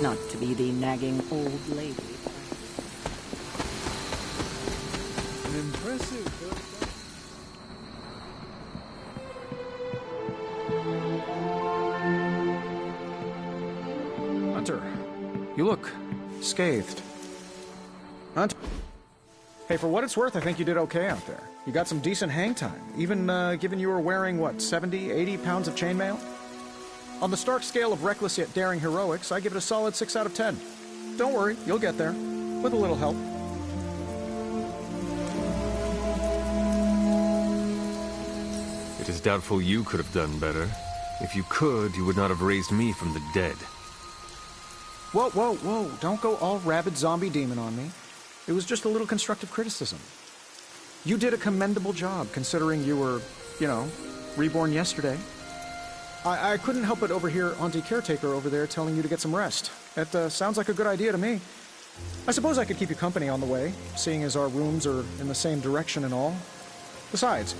Not to be the nagging old lady. An impressive... Hunter, you look scathed. Hunter. Hey, for what it's worth, I think you did okay out there. You got some decent hang time, even given you were wearing, what, 70, 80 pounds of chainmail? On the Stark scale of reckless yet daring heroics, I give it a solid 6 out of 10. Don't worry, you'll get there. With a little help. It is doubtful you could have done better. If you could, you would not have raised me from the dead. Whoa, whoa, whoa. Don't go all rabid zombie demon on me. It was just a little constructive criticism. You did a commendable job, considering you were, you know, reborn yesterday. I couldn't help but overhear Auntie Caretaker over there telling you to get some rest. That sounds like a good idea to me. I suppose I could keep you company on the way, seeing as our rooms are in the same direction and all. Besides,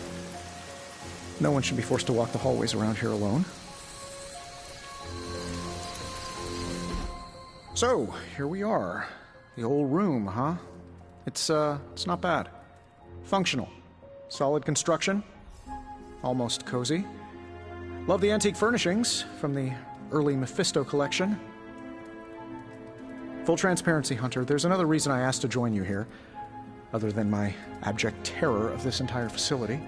no one should be forced to walk the hallways around here alone. So, here we are. The old room, huh? It's not bad. Functional. Solid construction. Almost cozy. Love the antique furnishings from the early Mephisto collection. Full transparency, Hunter, there's another reason I asked to join you here, other than my abject terror of this entire facility.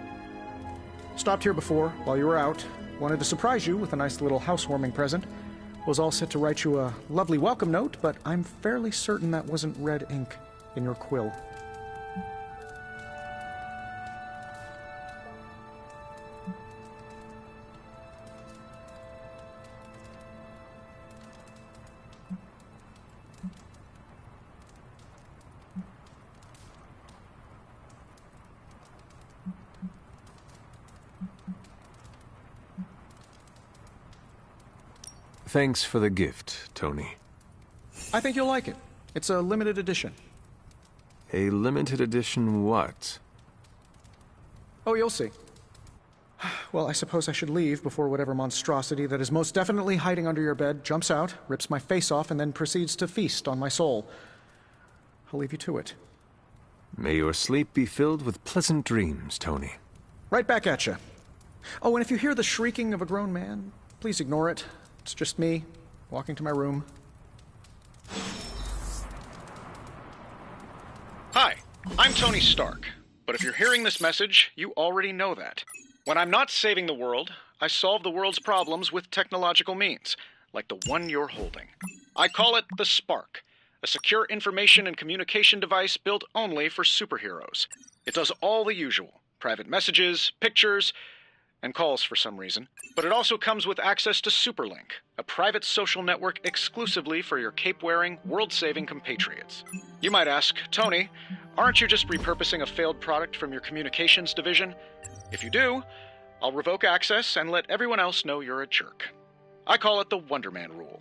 Stopped here before, while you were out. Wanted to surprise you with a nice little housewarming present. Was all set to write you a lovely welcome note, but I'm fairly certain that wasn't red ink in your quill. Thanks for the gift, Tony. I think you'll like it. It's a limited edition. A limited edition what? Oh, you'll see. Well, I suppose I should leave before whatever monstrosity that is most definitely hiding under your bed jumps out, rips my face off, and then proceeds to feast on my soul. I'll leave you to it. May your sleep be filled with pleasant dreams, Tony. Right back at you. Oh, and if you hear the shrieking of a grown man, please ignore it. It's just me, walking to my room. Hi, I'm Tony Stark. But if you're hearing this message, you already know that. When I'm not saving the world, I solve the world's problems with technological means, like the one you're holding. I call it the Spark, a secure information and communication device built only for superheroes. It does all the usual, private messages, pictures, and calls for some reason. But it also comes with access to Superlink, a private social network exclusively for your cape-wearing, world-saving compatriots. You might ask, Tony, aren't you just repurposing a failed product from your communications division? If you do, I'll revoke access and let everyone else know you're a jerk. I call it the Wonder Man rule.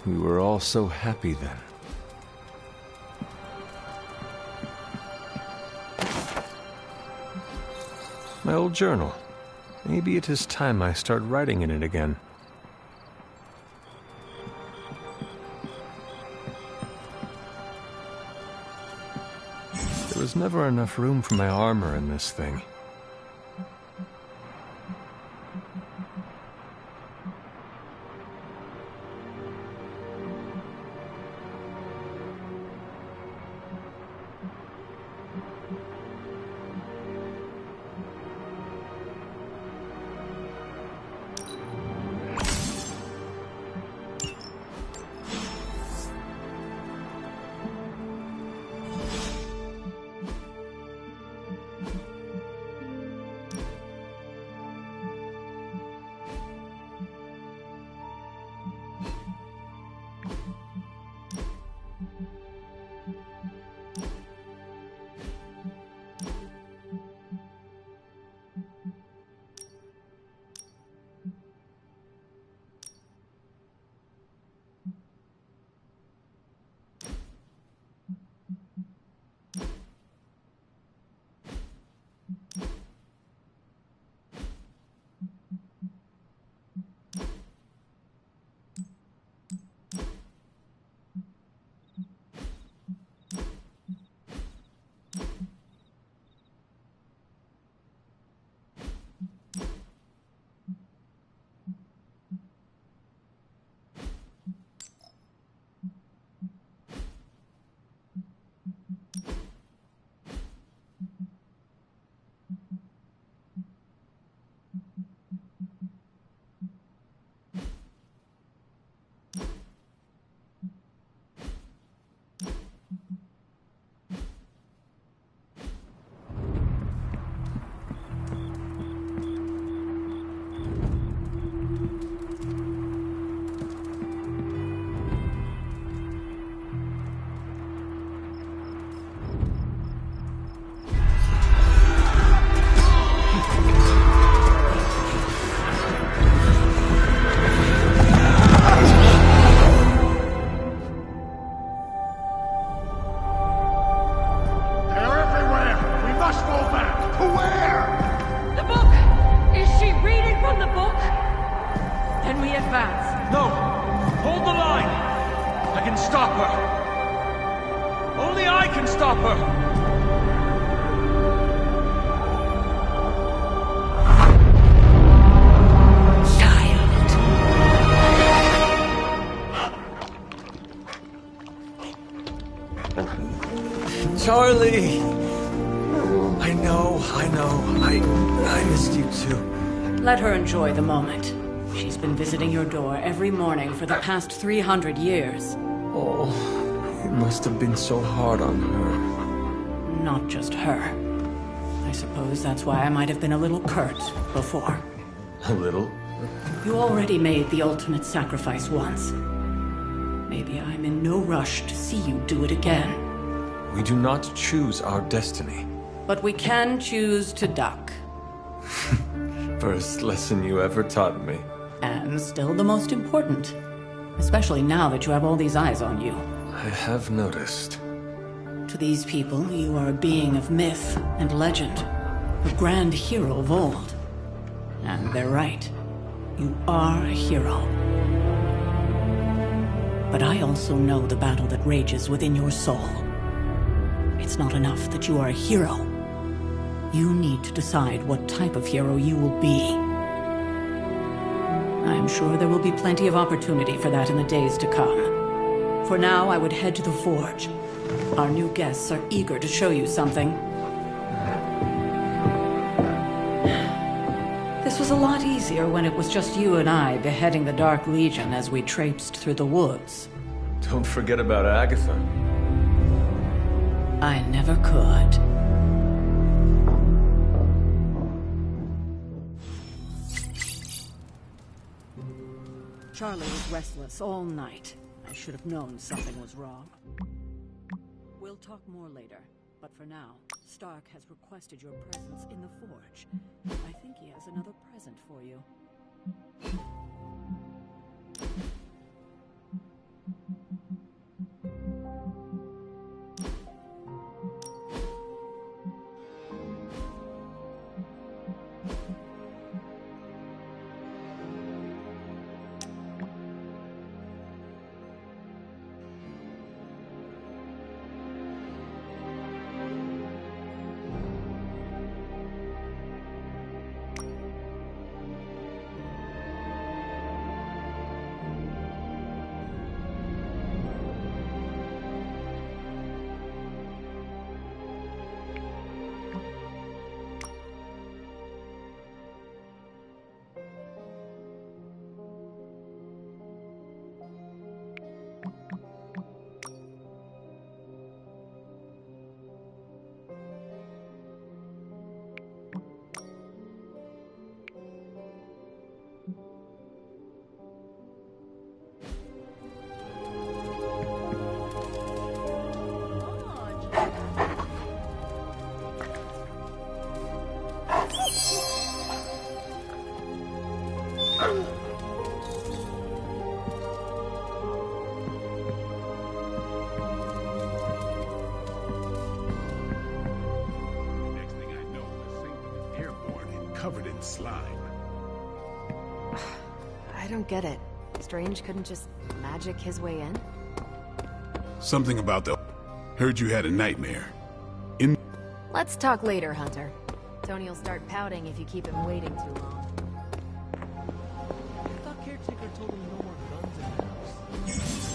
We were all so happy then. My old journal. Maybe it is time I start writing in it again. There's never enough room for my armor in this thing. Charlie! I know. I missed you too. Let her enjoy the moment. She's been visiting your door every morning for the past 300 years. Oh, it must have been so hard on her. Not just her. I suppose that's why I might have been a little curt before. A little? You already made the ultimate sacrifice once. Maybe I'm in no rush to see you do it again. We do not choose our destiny. But we can choose to duck. First lesson you ever taught me. And still the most important. Especially now that you have all these eyes on you. I have noticed. To these people, you are a being of myth and legend. A grand hero of old. And they're right. You are a hero. But I also know the battle that rages within your soul. It's not enough that you are a hero. You need to decide what type of hero you will be. I'm sure there will be plenty of opportunity for that in the days to come. For now, I would head to the forge. Our new guests are eager to show you something. This was a lot easier when it was just you and I beheading the Dark Legion as we traipsed through the woods. Don't forget about Agatha. I never could. Charlie was restless all night. I should have known something was wrong. We'll talk more later, but for now, Stark has requested your presence in the forge. I think he has another present for you. don't get it. Strange couldn't just magic his way in? Something about the... Heard you had a nightmare. Let's talk later, Hunter. Tony will start pouting if you keep him waiting too long. I thought Caretaker told him no more guns in the house.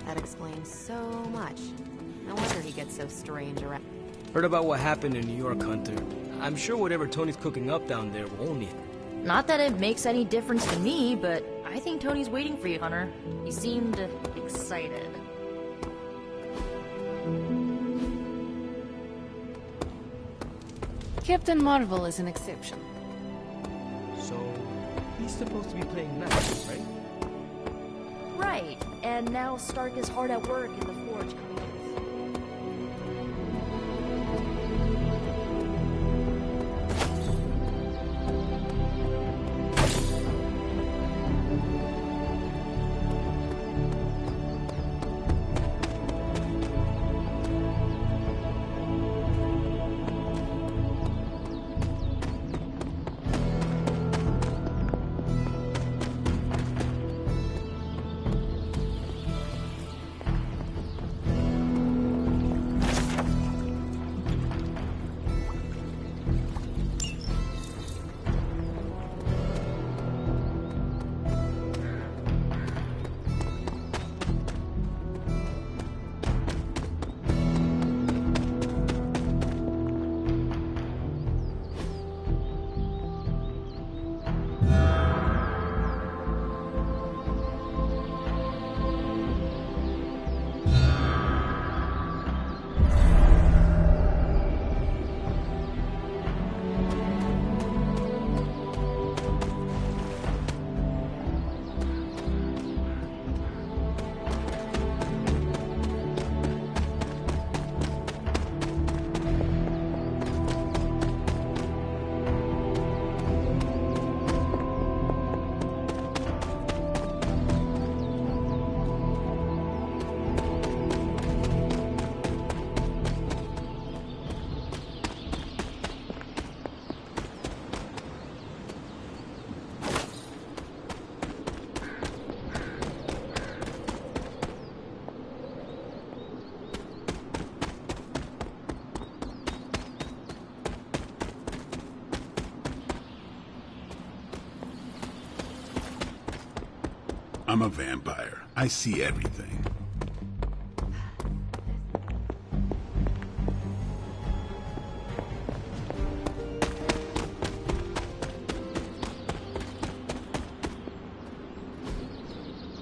That explains so much. No wonder he gets so strange around. Heard about what happened in New York, Hunter. I'm sure whatever Tony's cooking up down there will only... Not that it makes any difference to me, but I think Tony's waiting for you, Hunter. He seemed excited. Captain Marvel is an exception. So, he's supposed to be playing nice, right? Right, and now Stark is hard at work in the Forge. I'm a vampire. I see everything.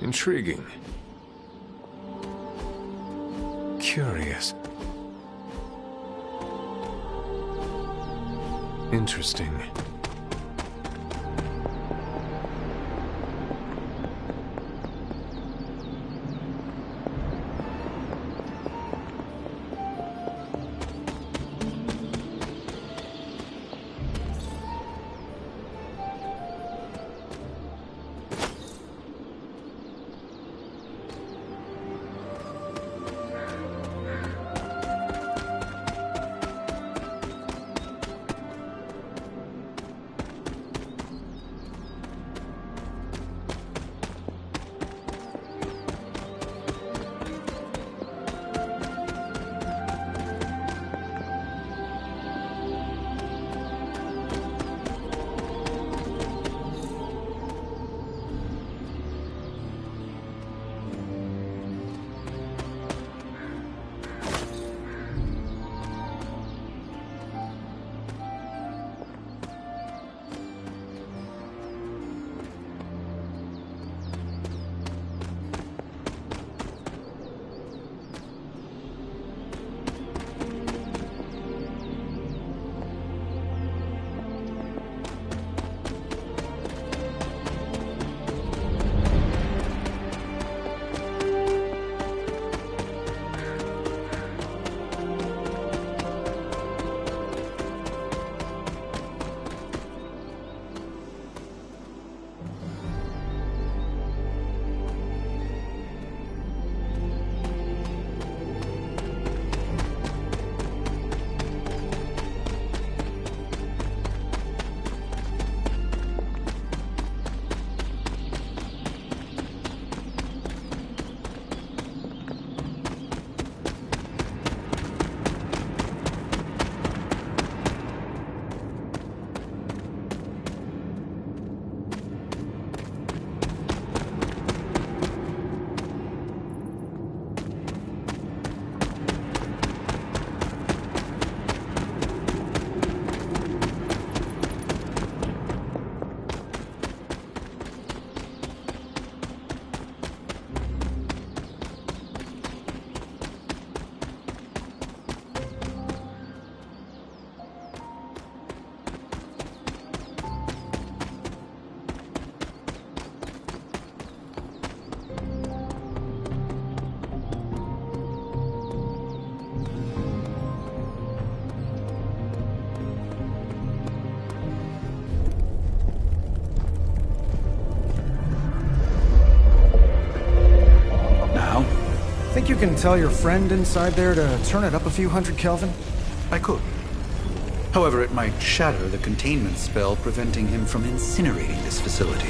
Intriguing. Curious. Interesting. Think you can tell your friend inside there to turn it up a few hundred Kelvin? I could. However, it might shatter the containment spell preventing him from incinerating this facility.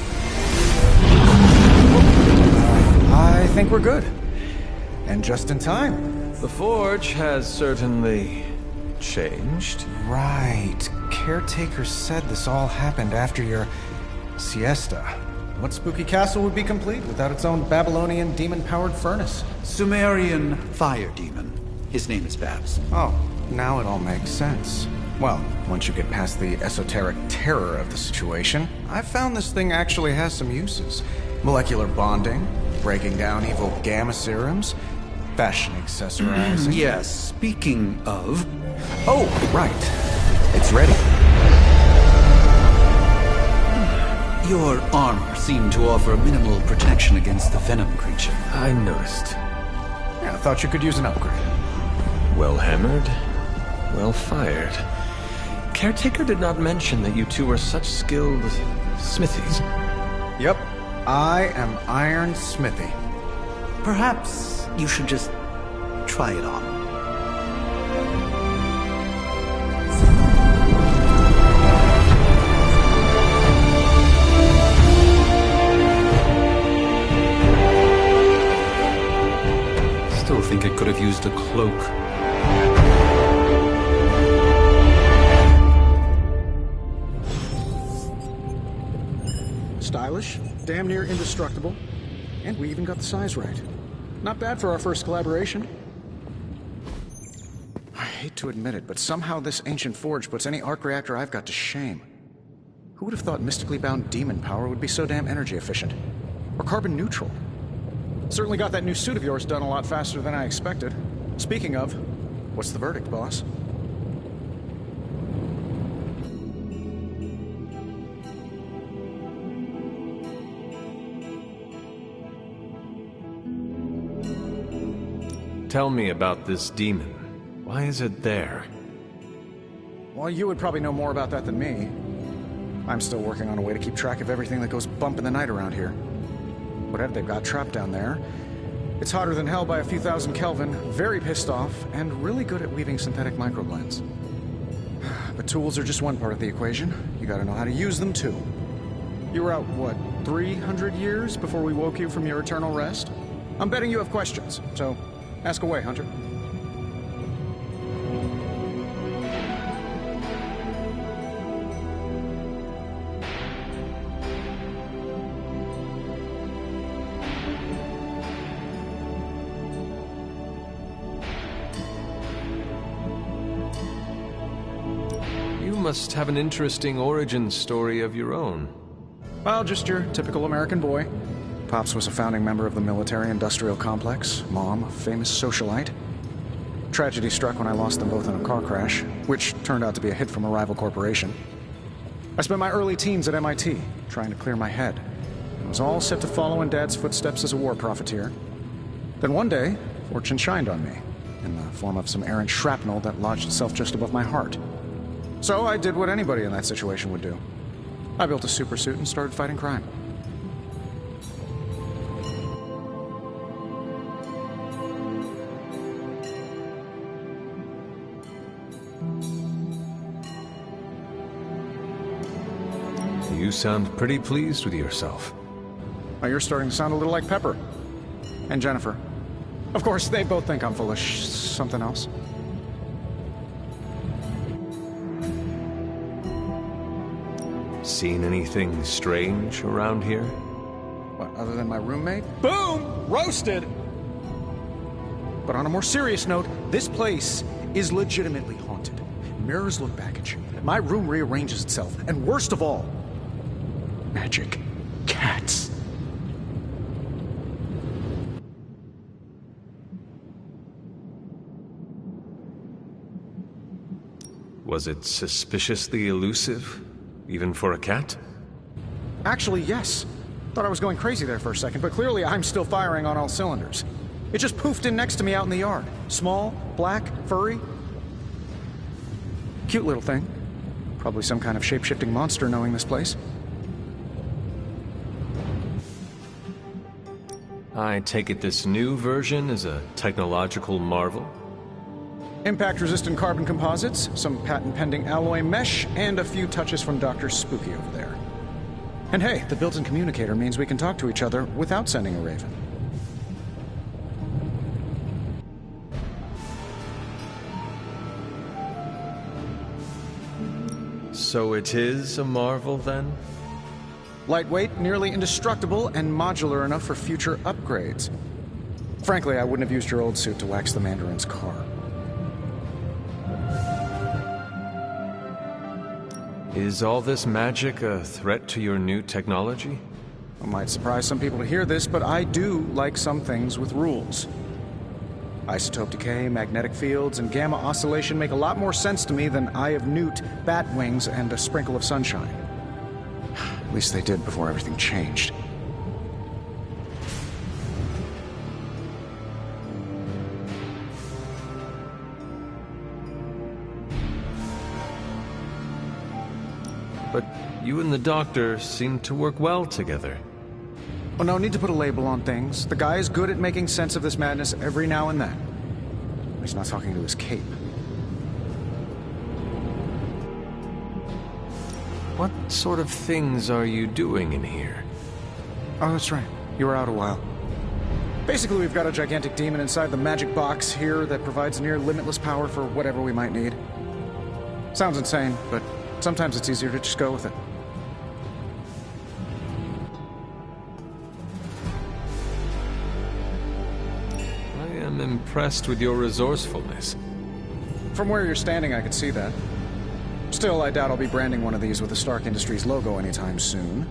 I think we're good. And just in time. The Forge has certainly changed. Right. Caretaker said this all happened after your siesta. What spooky castle would be complete without its own Babylonian demon-powered furnace? Sumerian fire demon. His name is Babs. Oh, now it all makes sense. Well, once you get past the esoteric terror of the situation, I've found this thing actually has some uses. Molecular bonding, breaking down evil gamma serums, fashion accessorizing. Yes, speaking of... Oh, right. It's ready. Your armor seemed to offer minimal protection against the venom creature. I noticed. Yeah, I thought you could use an upgrade. Well hammered, well fired. Caretaker did not mention that you two were such skilled smithies. Yep, I am Iron Smithy. Perhaps you should just try it on. Still think it could have used a cloak. Stylish, damn near indestructible. And we even got the size right. Not bad for our first collaboration. I hate to admit it, but somehow this ancient forge puts any arc reactor I've got to shame. Who would have thought mystically bound demon power would be so damn energy efficient? Or carbon neutral? Certainly got that new suit of yours done a lot faster than I expected. Speaking of, what's the verdict, boss? Tell me about this demon. Why is it there? Well, you would probably know more about that than me. I'm still working on a way to keep track of everything that goes bump in the night around here. Whatever they've got trapped down there, it's hotter than hell by a few thousand Kelvin, very pissed off, and really good at weaving synthetic microblends. But tools are just one part of the equation. You gotta know how to use them, too. You were out, what, 300 years before we woke you from your eternal rest? I'm betting you have questions, so ask away, Hunter. You must have an interesting origin story of your own. Well, just your typical American boy. Pops was a founding member of the military-industrial complex. Mom, a famous socialite. Tragedy struck when I lost them both in a car crash, which turned out to be a hit from a rival corporation. I spent my early teens at MIT, trying to clear my head. I was all set to follow in Dad's footsteps as a war profiteer. Then one day, fortune shined on me, in the form of some errant shrapnel that lodged itself just above my heart. So I did what anybody in that situation would do. I built a supersuit and started fighting crime. You sound pretty pleased with yourself. Well, you're starting to sound a little like Pepper. And Jennifer. Of course, they both think I'm full of something else. Seen anything strange around here? What, other than my roommate? Boom! Roasted! But on a more serious note, this place is legitimately haunted. Mirrors look back at you. My room rearranges itself. And worst of all, magic cats. Was it suspiciously elusive? Even for a cat? Actually, yes. Thought I was going crazy there for a second, but clearly I'm still firing on all cylinders. It just poofed in next to me out in the yard. Small, black, furry. Cute little thing. Probably some kind of shape-shifting monster knowing this place. I take it this new version is a technological marvel? Impact-resistant carbon composites, some patent-pending alloy mesh, and a few touches from Dr. Spooky over there. And hey, the built-in communicator means we can talk to each other without sending a raven. So it is a marvel, then? Lightweight, nearly indestructible, and modular enough for future upgrades. Frankly, I wouldn't have used your old suit to wax the Mandarin's car. Is all this magic a threat to your new technology? It might surprise some people to hear this, but I do like some things with rules. Isotope decay, magnetic fields, and gamma oscillation make a lot more sense to me than Eye of Newt, bat wings, and a sprinkle of sunshine. At least they did before everything changed. But you and the doctor seem to work well together. Well, no need to put a label on things. The guy is good at making sense of this madness every now and then. He's not talking to his cape. What sort of things are you doing in here? Oh, that's right. You were out a while. Basically, we've got a gigantic demon inside the magic box here that provides near limitless power for whatever we might need. Sounds insane, but sometimes it's easier to just go with it. I'm impressed with your resourcefulness. From where you're standing, I could see that. Still, I doubt I'll be branding one of these with the Stark Industries logo anytime soon.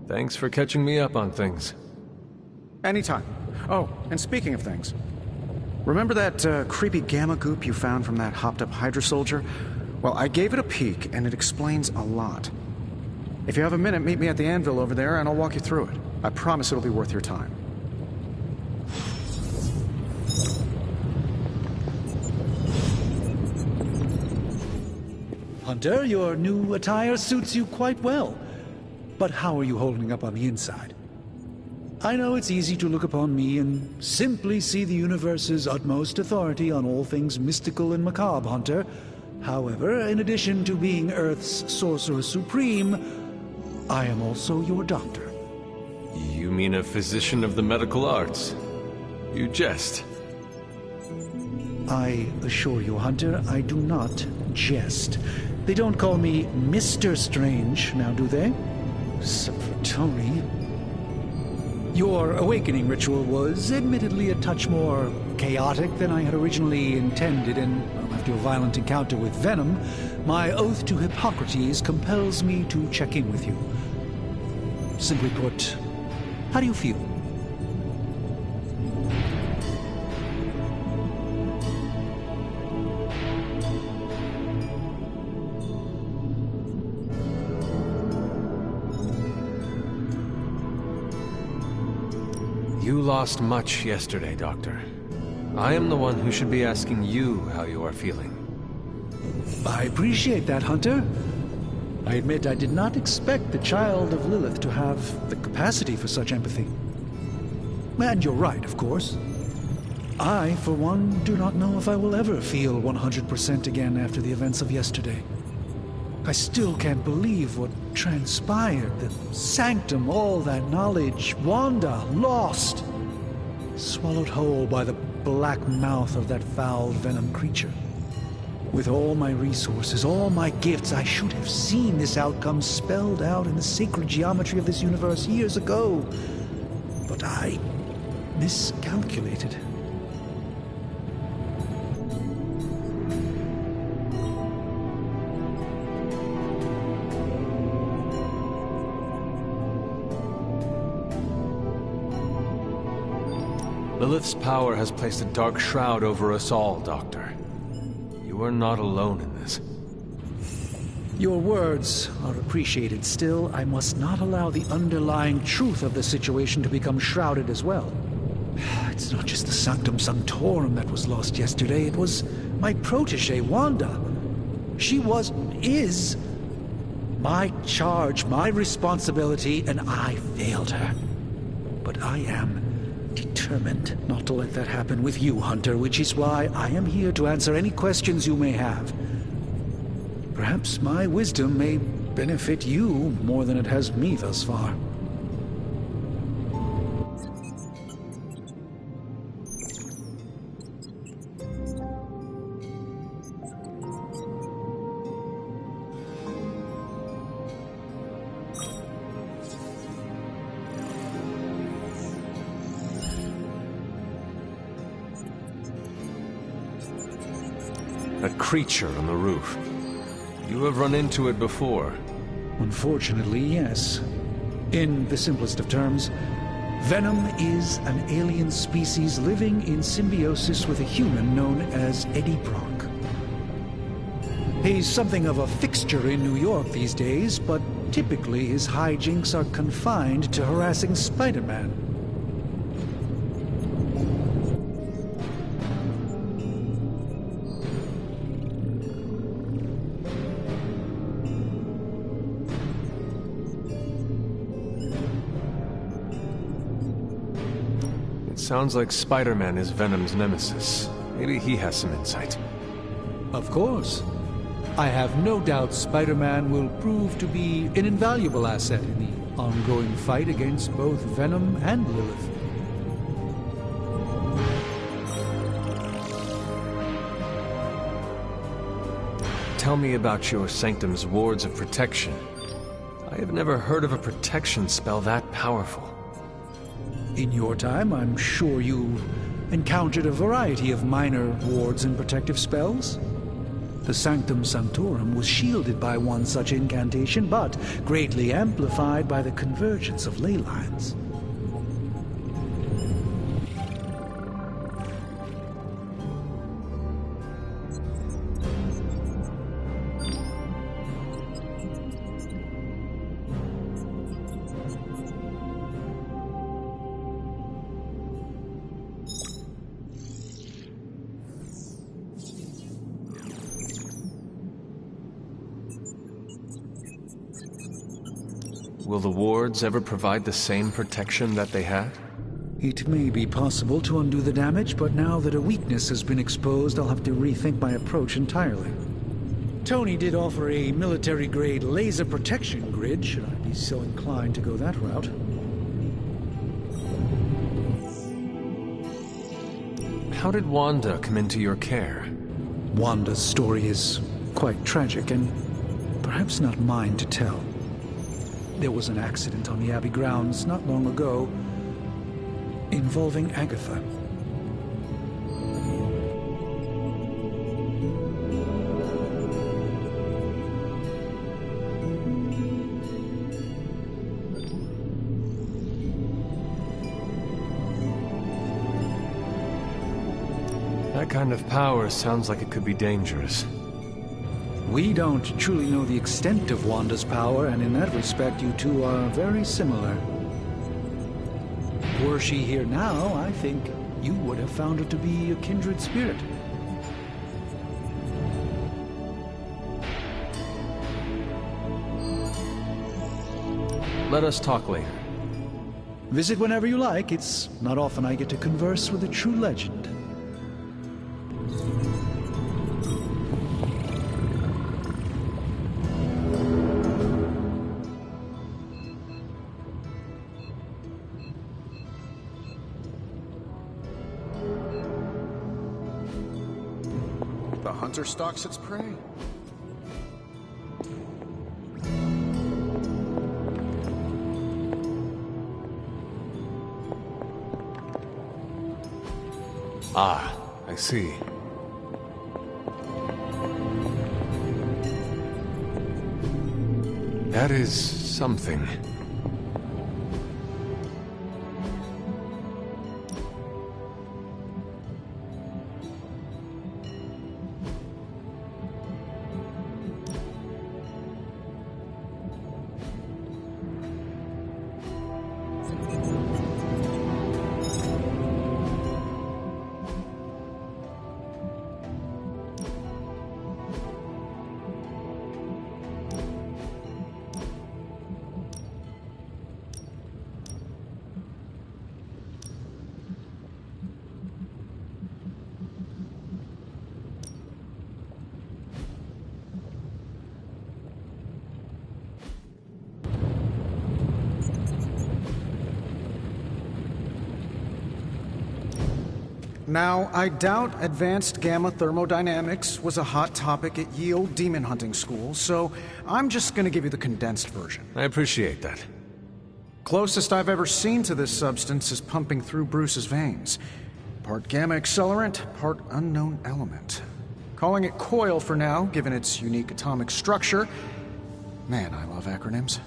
Thanks for catching me up on things. Anytime. Oh, and speaking of things, remember that creepy gamma goop you found from that hopped-up Hydra soldier? Well, I gave it a peek, and it explains a lot. If you have a minute, meet me at the anvil over there, and I'll walk you through it. I promise it'll be worth your time. Hunter, your new attire suits you quite well. But how are you holding up on the inside? I know it's easy to look upon me and simply see the universe's utmost authority on all things mystical and macabre, Hunter. However, in addition to being Earth's Sorcerer Supreme, I am also your doctor. You mean a physician of the medical arts? You jest. I assure you, Hunter, I do not jest. They don't call me Mr. Strange, now do they? Except for Tony. Your awakening ritual was admittedly a touch more chaotic than I had originally intended, and after a violent encounter with Venom, my oath to Hippocrates compels me to check in with you. Simply put, how do you feel? You lost much yesterday, Doctor. I am the one who should be asking you how you are feeling. I appreciate that, Hunter. I admit I did not expect the child of Lilith to have the capacity for such empathy. And you're right, of course. I, for one, do not know if I will ever feel 100% again after the events of yesterday. I still can't believe what transpired. The sanctum, all that knowledge, Wanda, lost. Swallowed whole by the black mouth of that foul venom creature. With all my resources, all my gifts, I should have seen this outcome spelled out in the sacred geometry of this universe years ago. But I miscalculated. Lilith's power has placed a dark shroud over us all, Doctor. You are not alone in this. Your words are appreciated. Still, I must not allow the underlying truth of the situation to become shrouded as well. It's not just the Sanctum Sanctorum that was lost yesterday. It was my protege, Wanda. She is my charge, my responsibility, and I failed her. But I am determined not to let that happen with you, Hunter, which is why I am here to answer any questions you may have. Perhaps my wisdom may benefit you more than it has me thus far. A creature on the roof. You have run into it before. Unfortunately, yes. In the simplest of terms, Venom is an alien species living in symbiosis with a human known as Eddie Brock. He's something of a fixture in New York these days, but typically his hijinks are confined to harassing Spider-Man. Sounds like Spider-Man is Venom's nemesis. Maybe he has some insight. Of course. I have no doubt Spider-Man will prove to be an invaluable asset in the ongoing fight against both Venom and Lilith. tell me about your sanctum's wards of protection. I have never heard of a protection spell that powerful. In your time, I'm sure you encountered a variety of minor wards and protective spells. The Sanctum Sanctorum was shielded by one such incantation, but greatly amplified by the convergence of ley lines. Will the wards ever provide the same protection that they had? It may be possible to undo the damage, but now that a weakness has been exposed, I'll have to rethink my approach entirely. Tony did offer a military-grade laser protection grid, should I be so inclined to go that route. How did Wanda come into your care? Wanda's story is quite tragic, and perhaps not mine to tell. There was an accident on the Abbey grounds not long ago involving Agatha. That kind of power sounds like it could be dangerous. We don't truly know the extent of Wanda's power, and in that respect, you two are very similar. Were she here now, I think you would have found her to be a kindred spirit. Let us talk later. Visit whenever you like. It's not often I get to converse with a true legend. The hunter stalks its prey. Ah, I see. That is something. Now, I doubt advanced gamma thermodynamics was a hot topic at ye olde demon hunting school, so I'm just gonna give you the condensed version. I appreciate that. Closest I've ever seen to this substance is pumping through Bruce's veins. Part gamma accelerant, part unknown element. Calling it coil for now, given its unique atomic structure. Man, I love acronyms.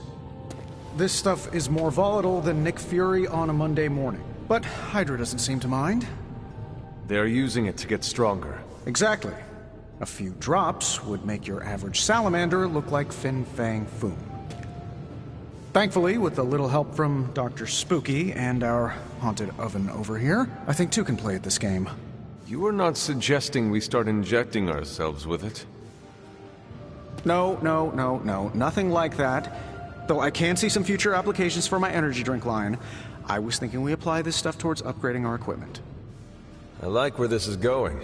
This stuff is more volatile than Nick Fury on a Monday morning, but Hydra doesn't seem to mind. They're using it to get stronger. Exactly. A few drops would make your average salamander look like Fin Fang Foom. Thankfully, with a little help from Dr. Spooky and our haunted oven over here, I think two can play at this game. You are not suggesting we start injecting ourselves with it? No, nothing like that. Though I can see some future applications for my energy drink line. I was thinking we apply this stuff towards upgrading our equipment. I like where this is going.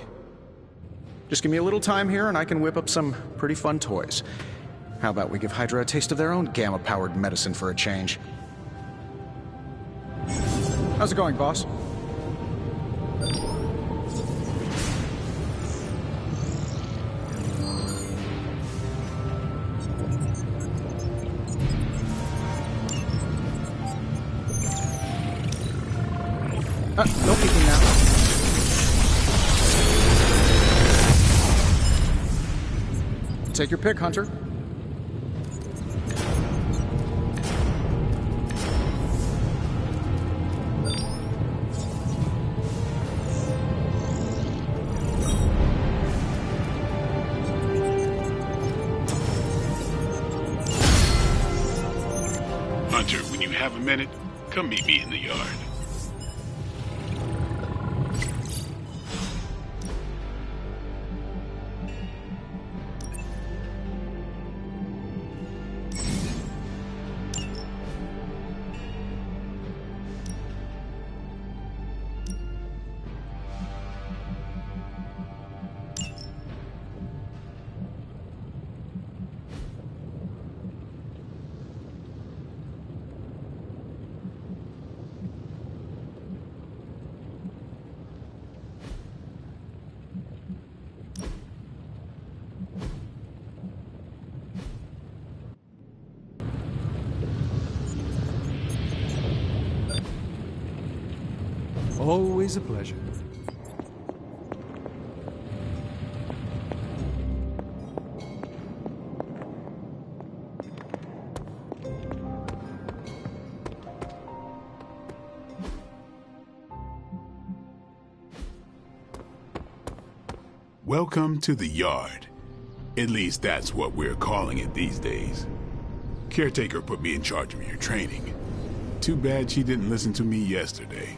Just give me a little time here and I can whip up some pretty fun toys. How about we give Hydra a taste of their own gamma-powered medicine for a change? How's it going, boss? No peeking now. Take your pick, Hunter. Hunter, when you have a minute, come meet me in the yard. Always a pleasure. Welcome to the yard. At least that's what we're calling it these days. Caretaker put me in charge of your training. Too bad she didn't listen to me yesterday.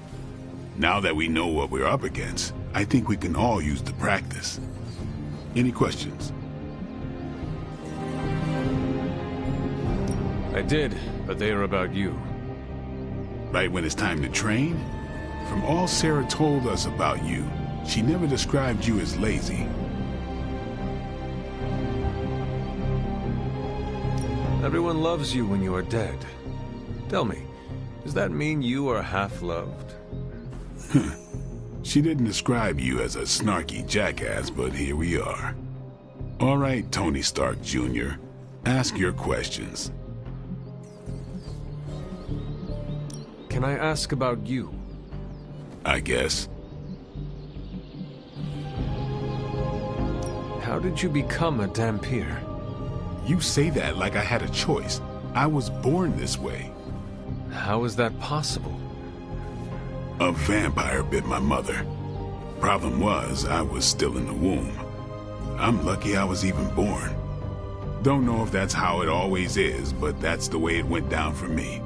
Now that we know what we're up against, I think we can all use the practice. Any questions? I did, but they are about you. Right when it's time to train? From all Sarah told us about you, she never described you as lazy. Everyone loves you when you are dead. Tell me, does that mean you are half-loved? She didn't describe you as a snarky jackass, but here we are. All right, Tony Stark Jr., ask your questions. Can I ask about you? I guess. How did you become a Dampier? You say that like I had a choice. I was born this way. How is that possible? A vampire bit my mother. Problem was, I was still in the womb. I'm lucky I was even born. Don't know if that's how it always is, but that's the way it went down for me.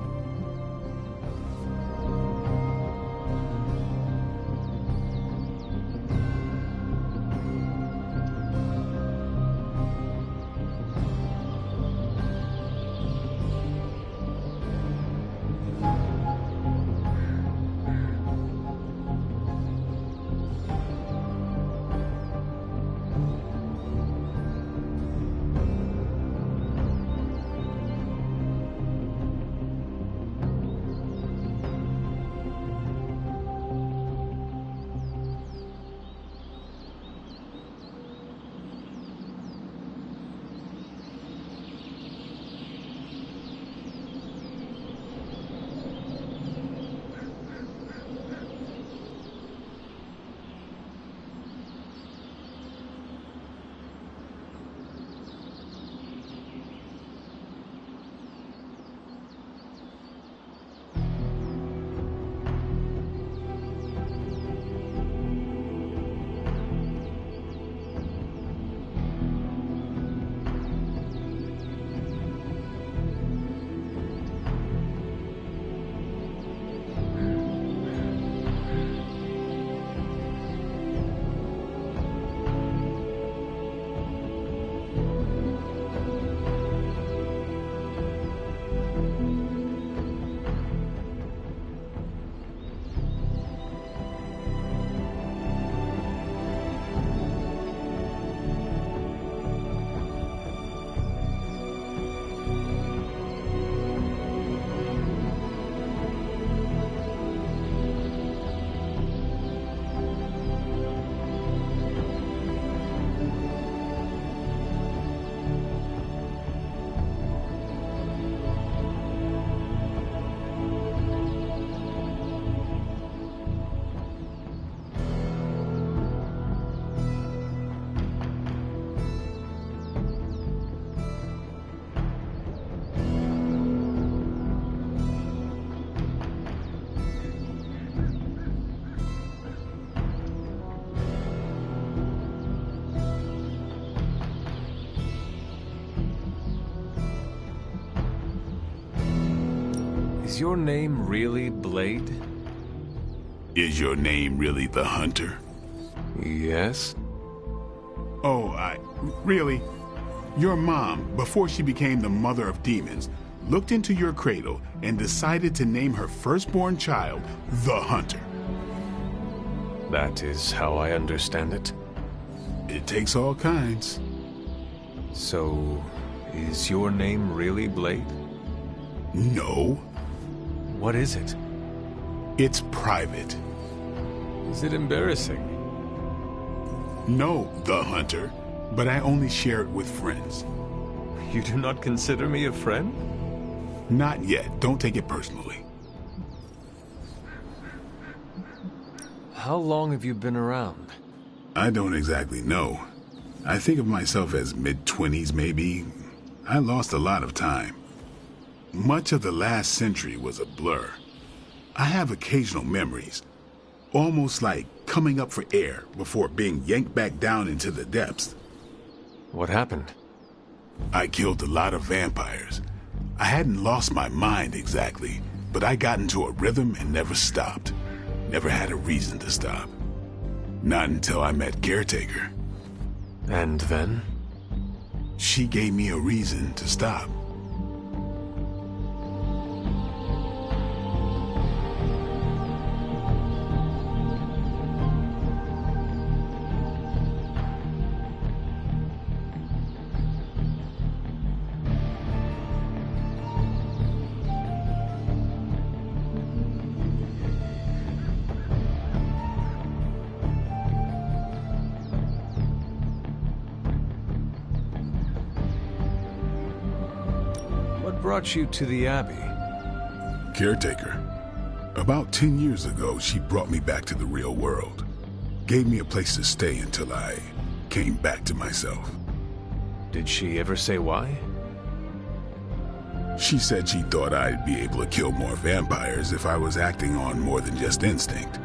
Is your name really Blade? Is your name really the Hunter? Yes. Oh, really? Your mom, before she became the mother of demons, looked into your cradle and decided to name her firstborn child the Hunter. That is how I understand it. It takes all kinds. So, is your name really Blade? No. What is it? It's private. Is it embarrassing? No, the Hunter, but I only share it with friends. You do not consider me a friend? Not yet. Don't take it personally. How long have you been around? I don't exactly know. I think of myself as mid-20s, maybe. I lost a lot of time. Much of the last century was a blur. I have occasional memories, almost like coming up for air before being yanked back down into the depths. What happened? I killed a lot of vampires. I hadn't lost my mind exactly, but I got into a rhythm and never stopped. Never had a reason to stop. Not until I met Caretaker. And then? She gave me a reason to stop. Brought you to the Abbey? Caretaker. About 10 years ago, she brought me back to the real world. Gave me a place to stay until I came back to myself. Did she ever say why? She said she thought I'd be able to kill more vampires if I was acting on more than just instinct.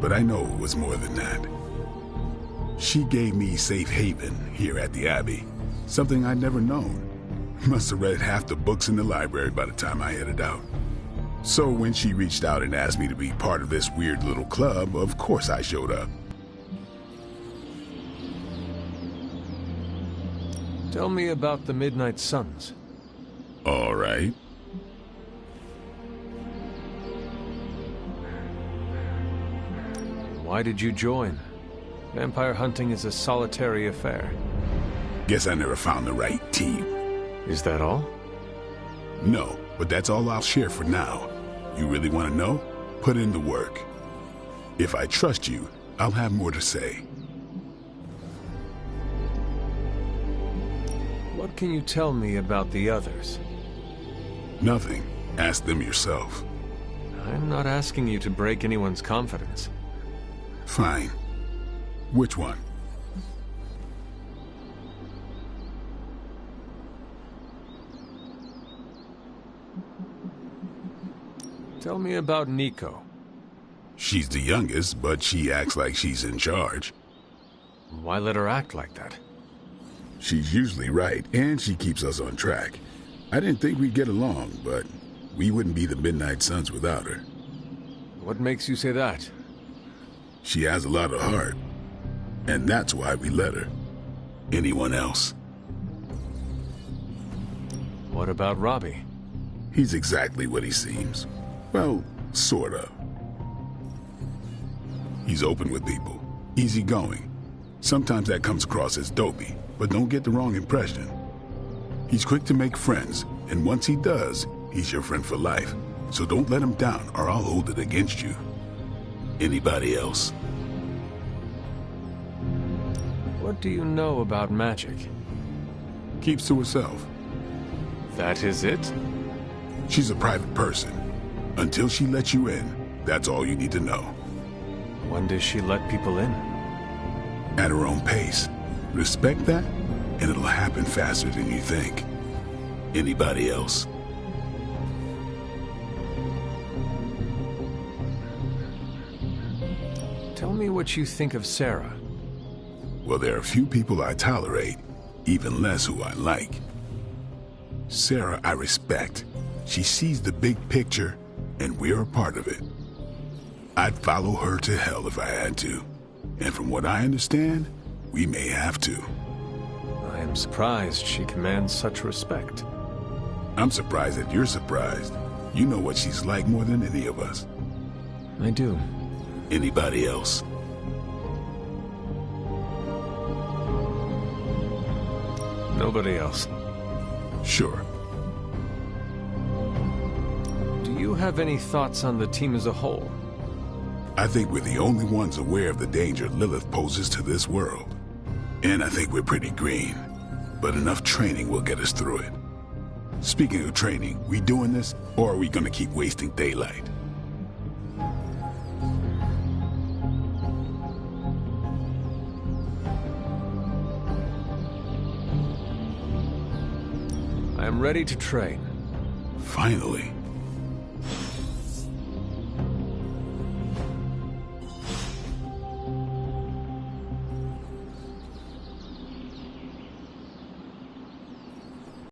But I know it was more than that. She gave me safe haven here at the Abbey. Something I'd never known. Must have read half the books in the library by the time I headed out. So when she reached out and asked me to be part of this weird little club, of course I showed up. Tell me about the Midnight Suns. All right. Why did you join? Vampire hunting is a solitary affair. Guess I never found the right team. Is that all? No, but that's all I'll share for now. You really want to know? Put in the work. If I trust you, I'll have more to say. What can you tell me about the others? Nothing. Ask them yourself. I'm not asking you to break anyone's confidence. Fine. Which one? Tell me about Nico. She's the youngest, but she acts like she's in charge. Why let her act like that? She's usually right, and she keeps us on track. I didn't think we'd get along, but we wouldn't be the Midnight Suns without her. What makes you say that? She has a lot of heart, and that's why we let her. Anyone else? What about Robbie? He's exactly what he seems. Well, sort of. He's open with people, easygoing. Sometimes that comes across as dopey, but don't get the wrong impression. He's quick to make friends, and once he does, he's your friend for life. So don't let him down, or I'll hold it against you. Anybody else? What do you know about magic? Keeps to herself. That is it? She's a private person. Until she lets you in, that's all you need to know. When does she let people in? At her own pace. Respect that, and it'll happen faster than you think. Anybody else? Tell me what you think of Sarah. Well, there are a few people I tolerate, even less who I like. Sarah, I respect. She sees the big picture, and we're a part of it. I'd follow her to hell if I had to. And from what I understand, we may have to. I am surprised she commands such respect. I'm surprised that you're surprised. You know what she's like more than any of us. I do. Anybody else? Nobody else. Sure. Do you have any thoughts on the team as a whole? I think we're the only ones aware of the danger Lilith poses to this world. And I think we're pretty green. But enough training will get us through it. Speaking of training, we doing this, or are we gonna keep wasting daylight? I am ready to train. Finally.